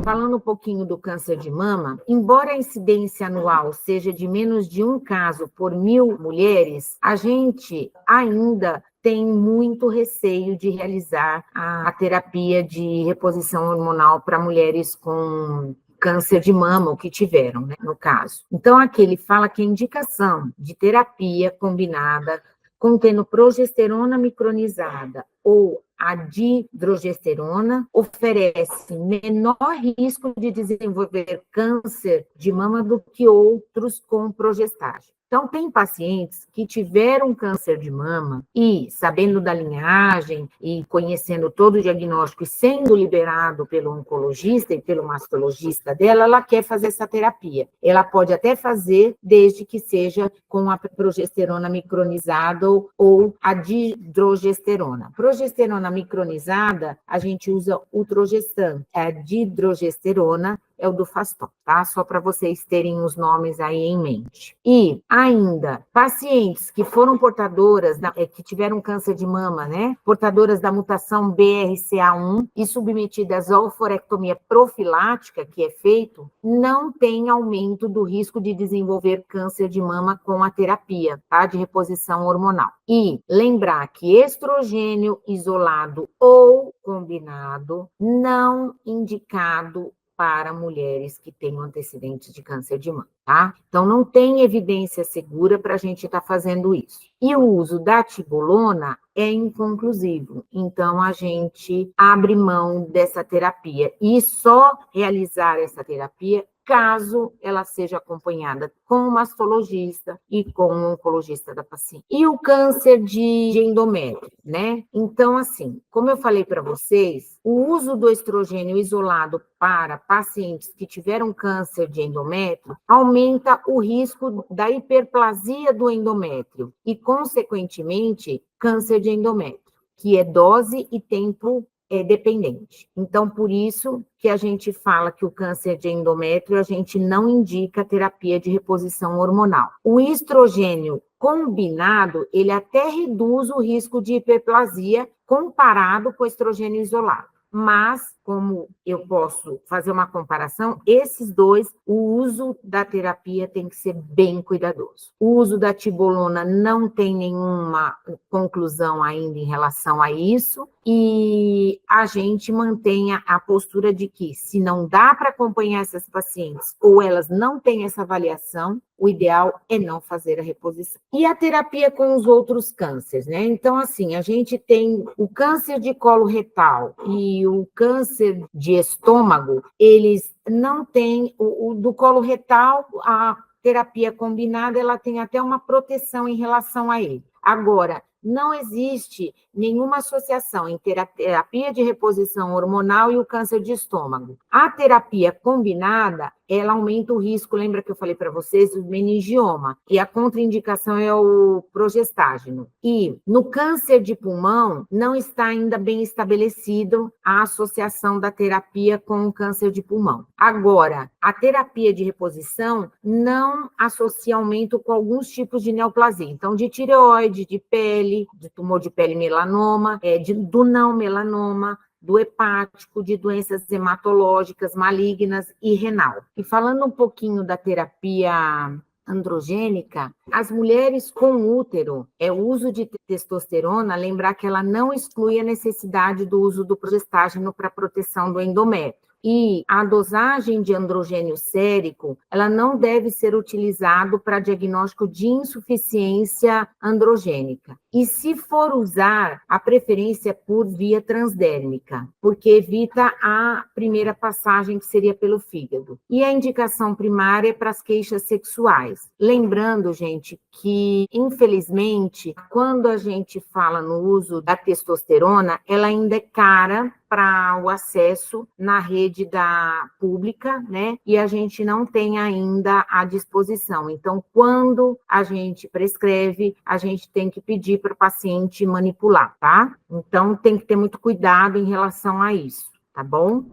falando um pouquinho do câncer de mama, embora a incidência anual seja de menos de um caso por 1.000 mulheres, a gente ainda tem muito receio de realizar a terapia de reposição hormonal para mulheres com câncer de mama, ou que tiveram, né, no caso. Então, aqui ele fala que a indicação de terapia combinada contendo progesterona micronizada ou a dihidrogesterona oferece menor risco de desenvolver câncer de mama do que outros com progestágeno. Então, tem pacientes que tiveram câncer de mama e, sabendo da linhagem e conhecendo todo o diagnóstico e sendo liberado pelo oncologista e pelo mastologista dela, ela quer fazer essa terapia. Ela pode até fazer desde que seja com a progesterona micronizada ou a dihidrogesterona. Progesterona micronizada, a gente usa o Trogestan. A dihidrogesterona é o do Faston, tá? Só para vocês terem os nomes aí em mente. E ainda, pacientes que foram portadoras, que tiveram câncer de mama, né? Portadoras da mutação BRCA1 e submetidas à oforectomia profilática, que é feito, não tem aumento do risco de desenvolver câncer de mama com a terapia, tá? De reposição hormonal. E lembrar que estrogênio isolado ou combinado não indicado para mulheres que têm antecedentes de câncer de mama, tá? Então, não tem evidência segura para a gente estar fazendo isso. E o uso da tibolona é inconclusivo. Então, a gente abre mão dessa terapia e só realizar essa terapia caso ela seja acompanhada com o mastologista e com o oncologista da paciente. E o câncer de endométrio, né? Então, assim, como eu falei para vocês, o uso do estrogênio isolado para pacientes que tiveram câncer de endométrio aumenta o risco da hiperplasia do endométrio e, consequentemente, câncer de endométrio, que é dose e tempo dependente. Então, por isso que a gente fala que o câncer de endométrio, a gente não indica terapia de reposição hormonal. O estrogênio combinado, ele até reduz o risco de hiperplasia comparado com o estrogênio isolado. Mas, como eu posso fazer uma comparação, esses dois, o uso da terapia tem que ser bem cuidadoso. O uso da tibolona não tem nenhuma conclusão ainda em relação a isso, e a gente mantém a postura de que, se não dá para acompanhar essas pacientes, ou elas não têm essa avaliação, o ideal é não fazer a reposição. E a terapia com os outros cânceres, né? Então, assim, a gente tem o câncer de colo retal e o câncer de estômago, eles não têm, o do colo retal, a terapia combinada, ela tem até uma proteção em relação a ele. Agora, não existe nenhuma associação entre a terapia de reposição hormonal e o câncer de estômago. A terapia combinada, ela aumenta o risco, lembra que eu falei para vocês, do meningioma, e a contraindicação é o progestágeno. E no câncer de pulmão, não está ainda bem estabelecido a associação da terapia com o câncer de pulmão. Agora, a terapia de reposição não associa aumento com alguns tipos de neoplasia, então de tireoide, de pele, de tumor de pele melanoma, do não melanoma, do hepático, de doenças hematológicas malignas e renal. E falando um pouquinho da terapia androgênica, as mulheres com útero, o uso de testosterona, lembrar que ela não exclui a necessidade do uso do progestágeno para proteção do endométrio. E a dosagem de androgênio sérico, ela não deve ser utilizado para diagnóstico de insuficiência androgênica. E se for usar, a preferência é por via transdérmica, porque evita a primeira passagem, que seria pelo fígado. E a indicação primária é para as queixas sexuais. Lembrando, gente, que, infelizmente, quando a gente fala no uso da testosterona, ela ainda é cara para o acesso na rede pública, né? E a gente não tem ainda à disposição. Então, quando a gente prescreve, a gente tem que pedir para o paciente manipular, tá? Então, tem que ter muito cuidado em relação a isso, tá bom?